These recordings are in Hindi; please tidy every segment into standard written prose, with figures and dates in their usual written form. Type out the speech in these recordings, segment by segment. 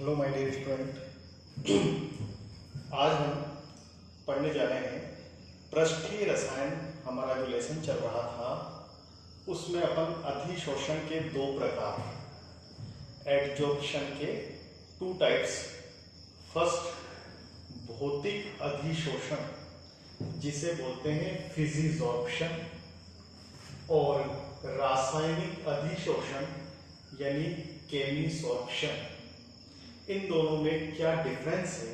Hello my dear student. आज हम पढ़ने जा रहे हैं पृष्ठीय रसायन। हमारा जो लेसन चल रहा था उसमें अपन अधिशोषण के दो प्रकार, एडजॉर्प्शन के टू टाइप्स। फर्स्ट भौतिक अधिशोषण जिसे बोलते हैं फिजिजॉर्प्शन, और रासायनिक अधिशोषण यानी केमिसॉर्प्शन। इन दोनों में क्या डिफरेंस है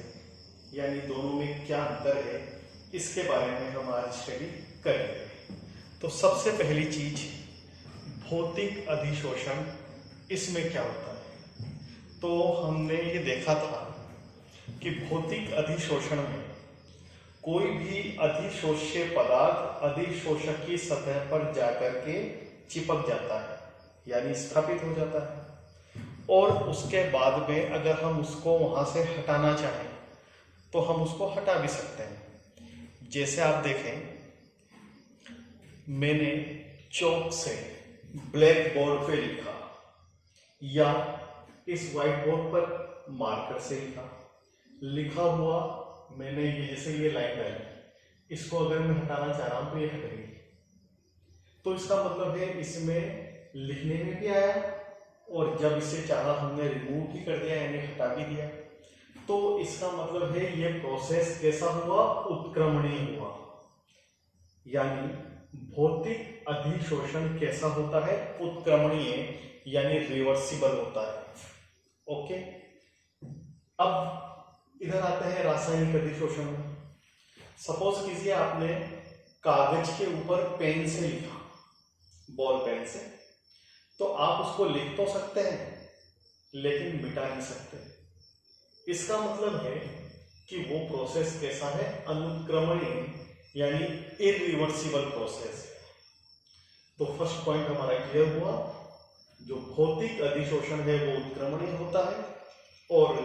यानी दोनों में क्या अंतर है, इसके बारे में हम आज स्टडी करेंगे। तो सबसे पहली चीज भौतिक अधिशोषण, इसमें क्या होता है। तो हमने ये देखा था कि भौतिक अधिशोषण में कोई भी अधिशोष्य पदार्थ अधिशोषक की सतह पर जाकर के चिपक जाता है यानी स्थापित हो जाता है, और उसके बाद में अगर हम उसको वहां से हटाना चाहें तो हम उसको हटा भी सकते हैं। जैसे आप देखें, मैंने चौक से ब्लैक बोर्ड पे लिखा या इस व्हाइट बोर्ड पर मार्कर से लिखा हुआ मैंने ये, जैसे ये लाइन डाली, इसको अगर मैं हटाना चाह रहा हूं तो ये हट गई। तो इसका मतलब है इसमें लिखने में भी आया, और जब इसे चाहा हमने रिमूव भी कर दिया यानी हटा भी दिया। तो इसका मतलब है ये प्रोसेस कैसा हुआ, उत्क्रमणीय हुआ। यानी भौतिक अधिशोषण कैसा होता है, उत्क्रमणीय यानी रिवर्सिबल होता है। ओके, अब इधर आते हैं रासायनिक अधिशोषण में। सपोज कीजिए आपने कागज के ऊपर पेन से लिखा, बॉल पेन से, तो आप उसको लिख तो सकते हैं लेकिन मिटा नहीं सकते। इसका मतलब है कि वो प्रोसेस कैसा है, अनुत्क्रमणीय यानी इरिवर्सिबल प्रोसेस है। तो फर्स्ट पॉइंट हमारा क्लियर हुआ, जो भौतिक अधिशोषण है वो उत्क्रमणीय होता है और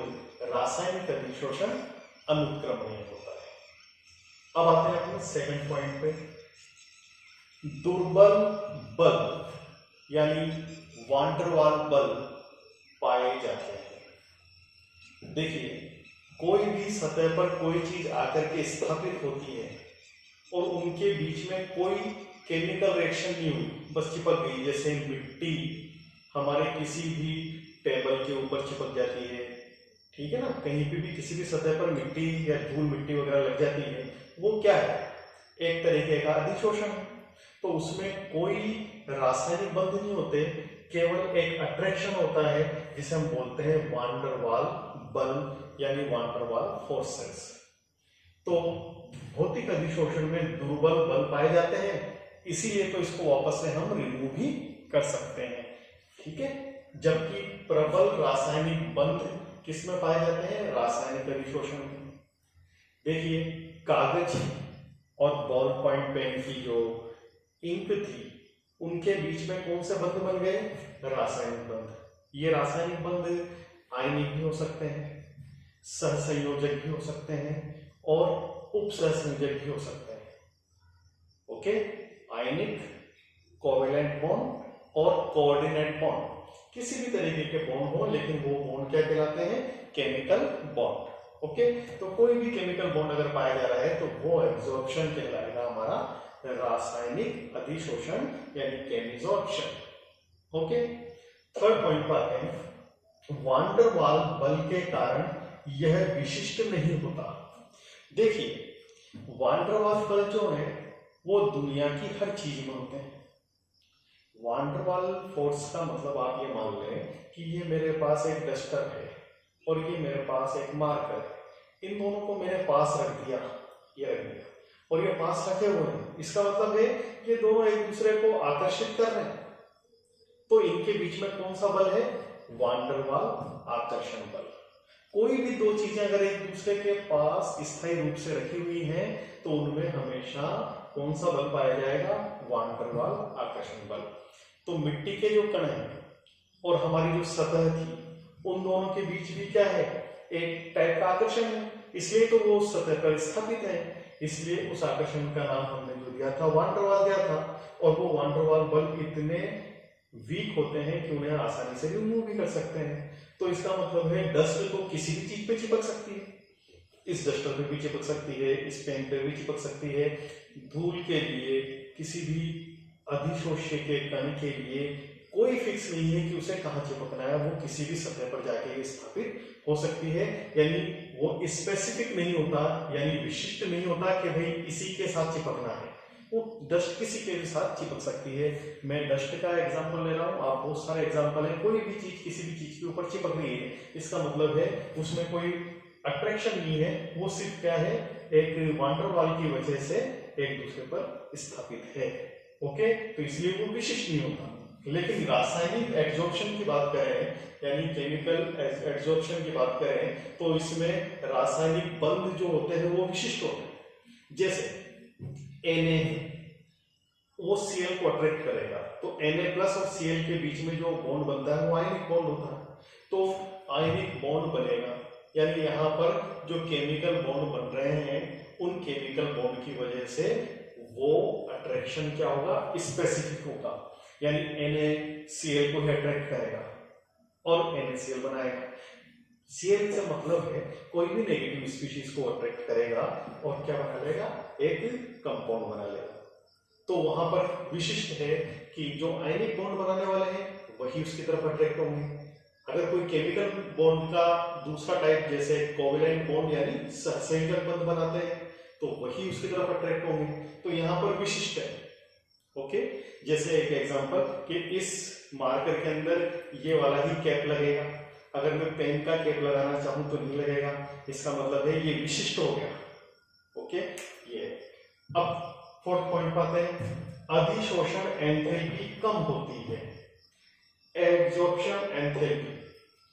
रासायनिक अधिशोषण अनुत्क्रमणीय होता है। अब आते हैं अपने सेकंड पॉइंट पे, दुर्बल बल यानी वान डेर वाल बल पाए जाते हैं। देखिए, कोई भी सतह पर कोई चीज आकर के स्थापित होती है और उनके बीच में कोई केमिकल रिएक्शन नहीं हुई, बस चिपक गई। जैसे मिट्टी हमारे किसी भी टेबल के ऊपर चिपक जाती है, ठीक है ना, कहीं पे भी किसी भी सतह पर मिट्टी या धूल मिट्टी वगैरह लग जाती है, वो क्या है, एक तरीके का अधिशोषण है। तो उसमें कोई रासायनिक बंध नहीं होते, केवल एक अट्रैक्शन होता है जिसे हम बोलते हैं वान डेर वाल बल यानी वान डेर वाल फोर्सेस। तो भौतिक अधिशोषण में दुर्बल बल पाए जाते हैं, इसीलिए तो इसको वापस से हम रिमूव भी कर सकते हैं, ठीक है। जबकि प्रबल रासायनिक बंध किसमें पाए जाते हैं, रासायनिक अधिशोषण में। देखिए, कागज और बॉल पॉइंट पेन की जो इंक थी, उनके बीच में कौन से बंध बन गए, रासायनिक बंध। ये रासायनिक बंध आयनिक भी हो सकते हैं, सहसंयोजक भी हो सकते हैं और उपसहसंयोजक भी हो सकते हैं। ओके, आयनिक, कोवेलेंट बॉन्ड और कोऑर्डिनेट बॉन्ड, किसी भी तरीके के बॉन्ड हो, लेकिन वो बॉन्ड क्या कहलाते हैं, केमिकल बॉन्ड। ओके, तो कोई भी केमिकल बॉन्ड अगर पाया जा रहा है तो वो एब्जॉर्प्शन कहलाएगा हमारा रासायनिक अधिशोषण यानी केमिसॉर्प्शन। ओके, थर्ड पॉइंट पर आते हैं, वान डेर वाल बल के कारण यह विशिष्ट नहीं होता। देखिए, वान डेर वाल बल जो है वो दुनिया की हर चीज में होते हैं। वान डेर वाल फोर्स का मतलब आप ये मान लें कि ये मेरे पास एक डस्टर है और ये मेरे पास एक मार्कर है, इन दोनों को मैंने पास रख दिया, ये रख दिया और ये पास रखे हुए हैं। इसका मतलब है ये दोनों एक दूसरे को आकर्षित कर रहे हैं। तो इनके बीच में कौन सा बल है, वान डेर वाल आकर्षण बल। कोई भी दो चीजें अगर एक दूसरे के पास स्थायी रूप से रखी हुई हैं तो उनमें हमेशा कौन सा बल पाया जाएगा, वान डेर वाल आकर्षण बल। तो मिट्टी के जो कण हैं और हमारी जो सतह थी, उन दोनों के बीच भी क्या है, एक टाइप का आकर्षण है, इसलिए तो वो सतह पर स्थापित है। इसलिए उस आकर्षण का नाम हमने जो दिया था, वान डेर वाल दिया था। और वो वान डेर वाल बल इतने वीक होते हैं कि उन्हें आसानी से रिमूव भी कर सकते हैं। तो इसका मतलब है डस्ट तो किसी भी चीज पे चिपक सकती है, इस डस्टर पे भी चिपक सकती है, इस पेन पे भी चिपक सकती है। धूल के लिए, किसी भी अधिशोष्य के कण के लिए कोई फिक्स नहीं है कि उसे कहाँ चिपकना है, वो किसी भी सतह पर जाके स्थापित हो सकती है। यानी वो स्पेसिफिक नहीं होता, यानी विशिष्ट नहीं होता कि भाई इसी के साथ चिपकना है, वो डस्ट किसी के भी साथ चिपक सकती है। मैं डस्ट का एग्जांपल ले रहा हूँ, आप बहुत सारे एग्जांपल हैं, कोई भी चीज किसी भी चीज के ऊपर चिपक रही है, इसका मतलब है उसमें कोई अट्रैक्शन नहीं है, वो सिर्फ क्या है, एक वांडर वाल की वजह से एक दूसरे पर स्थापित है। ओके, तो इसलिए वो विशिष्ट नहीं होता। लेकिन रासायनिक एड्जॉर्प्शन की बात करें, यानी केमिकल एड्जॉर्प्शन की बात करें, तो इसमें रासायनिक बंध जो होते हैं वो विशिष्ट होते हैं। जैसे Na वो Cl को अट्रैक्ट करेगा, तो Na+ और Cl के बीच में जो बॉन्ड बनता है वो आयनिक बॉन्ड होता है, तो आयनिक बॉन्ड बनेगा। यानी यहाँ पर जो केमिकल बॉन्ड बन रहे हैं, उन केमिकल बॉन्ड की वजह से वो अट्रैक्शन क्या होगा, स्पेसिफिक होगा। यानी NaCl को ही अट्रैक्ट करेगा और NaCl बनाएगा। Cl से मतलब है कोई भी नेगेटिव स्पीशीज को अट्रैक्ट करेगा और क्या बना लेगा, एक कंपाउंड बना लेगा। तो वहां पर विशिष्ट है कि जो आयनिक बॉन्ड बनाने वाले हैं वही उसकी तरफ अट्रैक्ट होंगे। अगर कोई केमिकल बॉन्ड का दूसरा टाइप जैसे कोवेलेंट बॉन्ड यानी सहसंयोजक बंध बनाते हैं, तो वही उसकी तरफ अट्रैक्ट होंगे। तो यहाँ पर विशिष्ट है। ओके, जैसे एक एग्जांपल कि इस मार्कर के अंदर ये वाला ही कैप लगेगा, अगर मैं पेन का कैप लगाना चाहूं तो नहीं लगेगा, इसका मतलब है ये विशिष्ट हो गया। ओके, ये अब फोर्थ पॉइंट पाते हैं, अधिशोषण एंथैल्पी कम होती है, एब्जॉर्प्शन एंथैल्पी।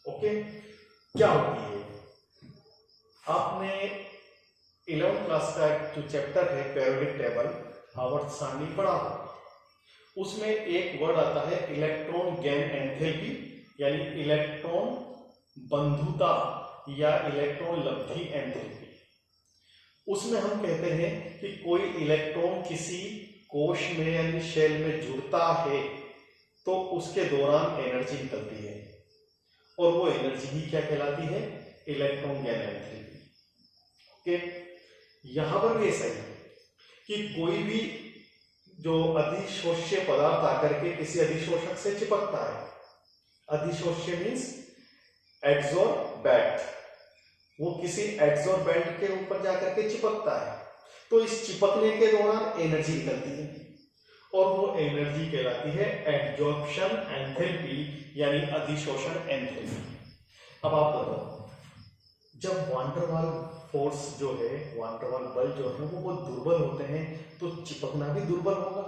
ओके, क्या होती है, आपने 11th क्लास का जो चैप्टर है पीरियोडिक टेबल आवर्त सारणी पढ़ा होगा, उसमें एक वर्ड आता है इलेक्ट्रॉन गेन एंथैल्पी, यानी इलेक्ट्रॉन बंधुता या इलेक्ट्रॉन लब्धि एंथैल्पी। उसमें हम कहते हैं कि कोई इलेक्ट्रॉन किसी कोश में यानी शेल में जुड़ता है तो उसके दौरान एनर्जी निकलती है, और वो एनर्जी ही क्या कहलाती है, इलेक्ट्रॉन गेन एंथैल्पी। ओके, यहां पर भी ऐसा ही है कि कोई भी जो अधिशोष्य पदार्थ आकर के किसी अधिशोषक से चिपकता है, अधिशोष्य मीन्स एड्सॉर्बेंट, वो किसी एड्सॉर्बेंट के ऊपर जाकर के चिपकता है, तो इस चिपकने के दौरान एनर्जी निकलती है और वो एनर्जी कहलाती है एड्सॉर्प्शन एंथैल्पी यानी अधिशोषण एंथैल्पी। अब आप बताओ, जब वान डेर वाल फोर्स जो है, वान डेर वाल बल जो है वो बहुत दुर्बल होते हैं, तो चिपकना भी दुर्बल होगा,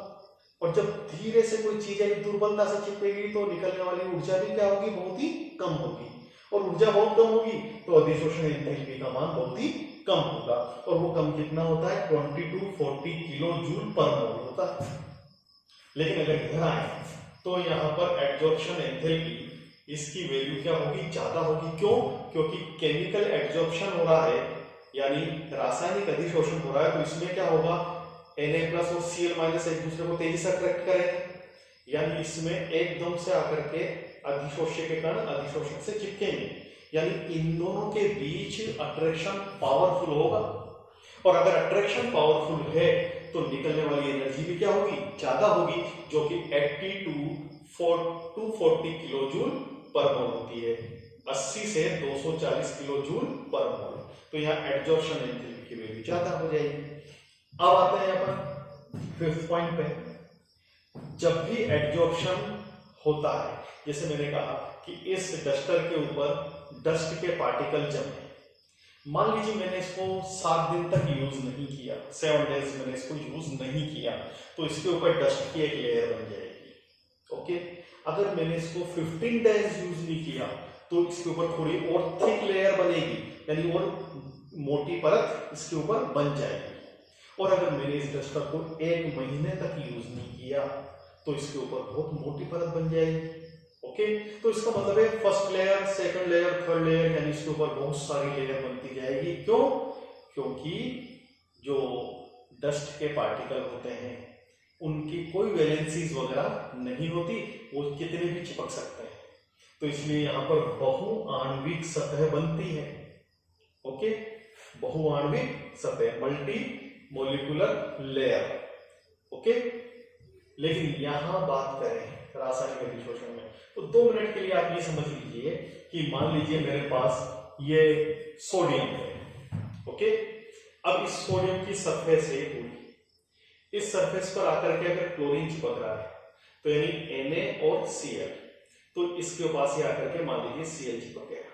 और जब धीरे से कोई चीज यानी दुर्बलता से चिपकेगी तो निकलने वाली ऊर्जा भी क्या होगी, बहुत ही कम होगी, और ऊर्जा बहुत कम होगी तो अधिशोषण एंथैल्पी का मान बहुत ही कम होगा, और वो कम कितना होता है, 20 to 40 किलो जूल पर मोल होता है। लेकिन अगर इधर आए तो यहाँ पर एड्सॉर्प्शन एंथैल्पी इसकी वैल्यू क्या होगी, ज्यादा होगी। क्यों? क्योंकि केमिकल एड्सॉर्प्शन हो रहा है, यानी रासायनिक अधिशोषण हो रहा है, तो इसमें क्या होगा, Na+ और Cl- एक दूसरे को तेजी से अट्रैक्ट करेंगे, यानी इसमें एकदम से आकर के अधिशोष्य के कारण अधिशोषक से चिपकेंगे, यानी इन दोनों के बीच अट्रैक्शन पावरफुल होगा, और अगर अट्रैक्शन पावरफुल है तो निकलने वाली एनर्जी भी क्या होगी, ज्यादा होगी, जो कि 80 to 240 किलो जूल पर मोल होती है, 80 से 240 किलो जूल पर मोल। तो यहाँ एड्सॉर्प्शन एंथैल्पी की वैल्यू ज्यादा हो जाएगी। अब आते हैं यहाँ पर फिफ्थ पॉइंट पे, जब भी एड्सॉर्प्शन होता है, जैसे मैंने कहा कि इस डस्टर के ऊपर डस्ट के पार्टिकल जमे, मान लीजिए मैंने इसको 7 दिन तक यूज नहीं किया, 7 डेज मैंने इसको यूज नहीं किया, तो इसके ऊपर डस्ट की एक लेयर बन जाएगी। ओके, अगर मैंने इसको 15 डेज यूज नहीं किया तो इसके ऊपर थोड़ी और थिक लेयर बनेगी, यानी और मोटी परत इसके ऊपर बन जाएगी। और अगर मैंने इस डस्टर को 1 महीने तक यूज नहीं किया तो इसके ऊपर बहुत मोटी परत बन जाएगी। ओके, तो इसका मतलब है first layer, second layer, third layer, यानी इसके ऊपर बहुत सारी लेयर बनती जाएगी। क्यों? क्योंकि जो डस्ट के पार्टिकल होते हैं उनकी कोई वैलेंसीज वगैरह नहीं होती, वो कितने भी चिपक सकते हैं। तो इसलिए यहां पर बहुआण्विक सतह बनती है। ओके, बहुआण्विक सतह, मल्टी मोलिकुलर लेयर। ओके, लेकिन यहां बात करें रासायनिक अधिशोषण में, तो 2 मिनट के लिए आप ये समझ लीजिए कि मान लीजिए मेरे पास ये सोडियम है। ओके, अब इस सोडियम की सरफेस है पूरी, इस सरफेस पर आकर के अगर क्लोरीन चिपक रहा है तो यानी Na और Cl, तो इसके पास ही आकर के मान लीजिए Cl चिपक गया।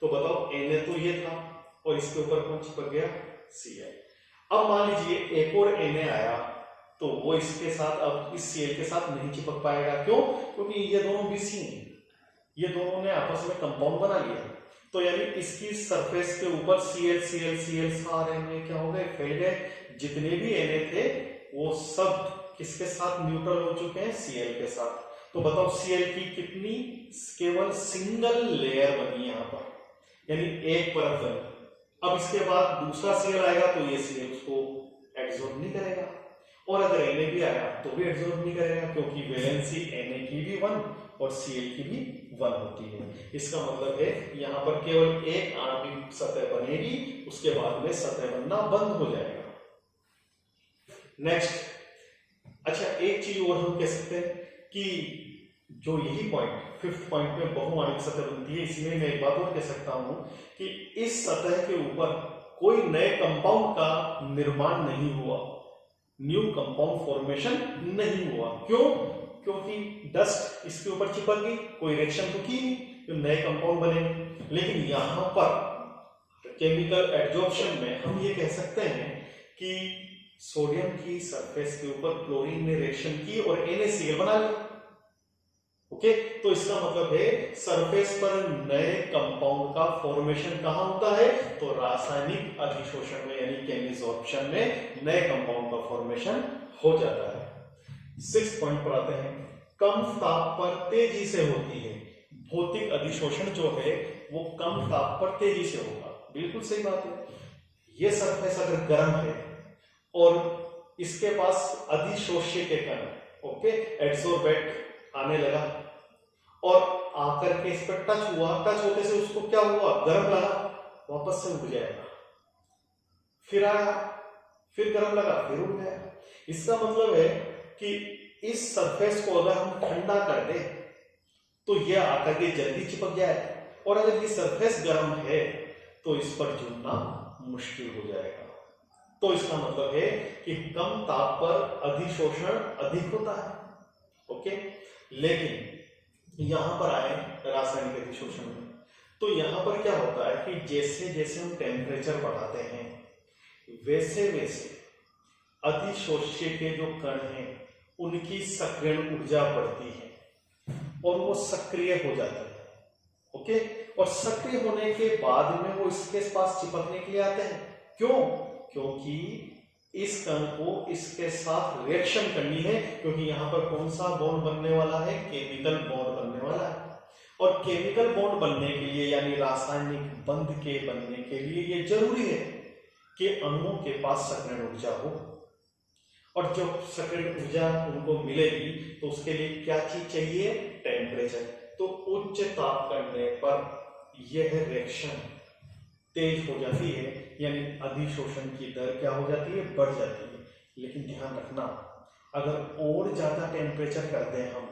तो बताओ Na तो ये था और इसके ऊपर कौन चिपक गया? Cl। अब मान लीजिए एक और Na आया तो वो इसके साथ, अब इस Cl के साथ नहीं चिपक पाएगा। क्यों? क्योंकि ये दोनों बीसी हैं, ये दोनों ने आपस में कंपाउंड बना लिया। तो यानी इसकी सरफेस के ऊपर Cl Cl Cl सारे में क्या हो गए? फैल गए। जितने भी Na थे वो सब किसके साथ न्यूट्रल हो चुके हैं? Cl के साथ। तो बताओ Cl की कितनी? केवल सिंगल लेयर बनी यहां पर, यानी एक परत बनी। अब इसके बाद दूसरा Cl आएगा तो ये Cl उसको एब्जॉर्ब नहीं करेगा, और अगर Na भी आया तो भी एब्जॉर्ब नहीं करेगा, क्योंकि वैलेंसी Na की भी 1 और Cl की भी 1 होती है। इसका मतलब है यहां पर केवल एक आणविक सतह बनेगी, उसके बाद में सतह बनना बंद हो जाएगा। नेक्स्ट, अच्छा एक चीज और हम कह सकते हैं कि जो यही पॉइंट, 5th पॉइंट में बहुआण्विक सतह बनती है, इसमें मैं एक बात और कह सकता हूं कि इस सतह के ऊपर कोई नए कंपाउंड का निर्माण नहीं हुआ, न्यू कंपाउंड फॉर्मेशन नहीं हुआ। क्यों? क्योंकि डस्ट इसके ऊपर चिपक गई, कोई रिएक्शन तो की नहीं, तो नए कंपाउंड बने। लेकिन यहां पर केमिकल एड्जॉर्प्शन में हम ये कह सकते हैं कि सोडियम की सरफेस के ऊपर क्लोरीन ने रिएक्शन की और NaCl बना लिया। ओके, तो इसका मतलब है सरफेस पर नए कंपाउंड का फॉर्मेशन कहां होता है? तो रासायनिक अधिशोषण में, यानी केमिसॉर्प्शन में नए कंपाउंड का फॉर्मेशन हो जाता है। 6th पॉइंट पर आते हैं, कम ताप पर तेजी से होती है। भौतिक अधिशोषण जो है वो कम ताप पर तेजी से होगा। बिल्कुल सही बात है। ये सरफेस अगर गर्म है और इसके पास अधिशोष्य के कण, ओके, एड्सोर्बेट आने लगा और आकर के इस पर टच हुआ, टच होते से उसको क्या हुआ? गर्म लगा, वापस से उड़ जाएगा, फिर आया, फिर गर्म लगा, फिर उड़ गया। इसका मतलब है कि इस सरफेस को अगर हम ठंडा कर दें तो यह आकर के जल्दी चिपक जाए, और अगर ये सरफेस गर्म है तो इस पर जुड़ना मुश्किल हो जाएगा। तो इसका मतलब है कि कम ताप पर अधिशोषण अधिक होता है। ओके, लेकिन यहां पर आए रासायनिक अधिशोषण में, तो यहां पर क्या होता है कि जैसे जैसे हम टेम्परेचर बढ़ाते हैं वैसे वैसे अधिशोष्य के जो कण हैं उनकी सक्रियण ऊर्जा बढ़ती है और वो सक्रिय हो जाते हैं। ओके, और सक्रिय होने के बाद में वो इसके पास चिपकने के लिए आते हैं। क्यों? क्योंकि इस कण को इसके साथ रिएक्शन करनी है, क्योंकि यहां पर कौन सा बॉन्ड बनने वाला है? केमिकल बॉन्ड बनने वाला है। और केमिकल बॉन्ड बनने के लिए, यानी रासायनिक बंध के बनने के लिए ये जरूरी है कि अणुओं के पास सक्रियण ऊर्जा हो, और जब सक्रियण ऊर्जा उनको मिलेगी तो उसके लिए क्या चीज चाहिए? टेम्परेचर। तो उच्च ताप करने पर यह रिएक्शन तेज हो जाती है, यानी अधिशोषण की दर क्या हो जाती है? बढ़ जाती है। लेकिन ध्यान रखना, अगर और ज्यादा टेम्परेचर कर दें हम,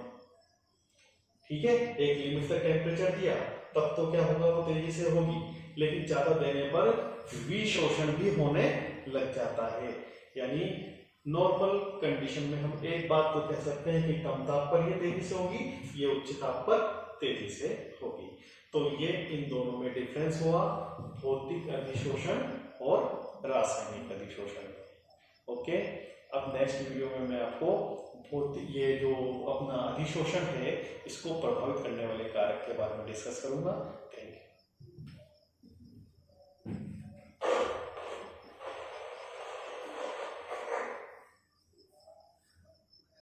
ठीक है, एक लिमिट तक टेम्परेचर दिया, तब तो क्या होगा? वो तेजी से होगी, लेकिन ज्यादा देने पर विशोषण भी होने लग जाता है। यानी नॉर्मल कंडीशन में हम एक बात तो कह सकते हैं कि कम ताप पर ये तेजी से होगी, ये उच्च ताप पर तेजी से होगी। तो ये इन दोनों में डिफरेंस हुआ, भौतिक अधिशोषण और रासायनिक अधिशोषण। ओके, अब नेक्स्ट वीडियो में मैं आपको भौतिक, ये जो अपना अधिशोषण है, इसको प्रभावित करने वाले कारक के बारे में डिस्कस करूंगा। Thank you.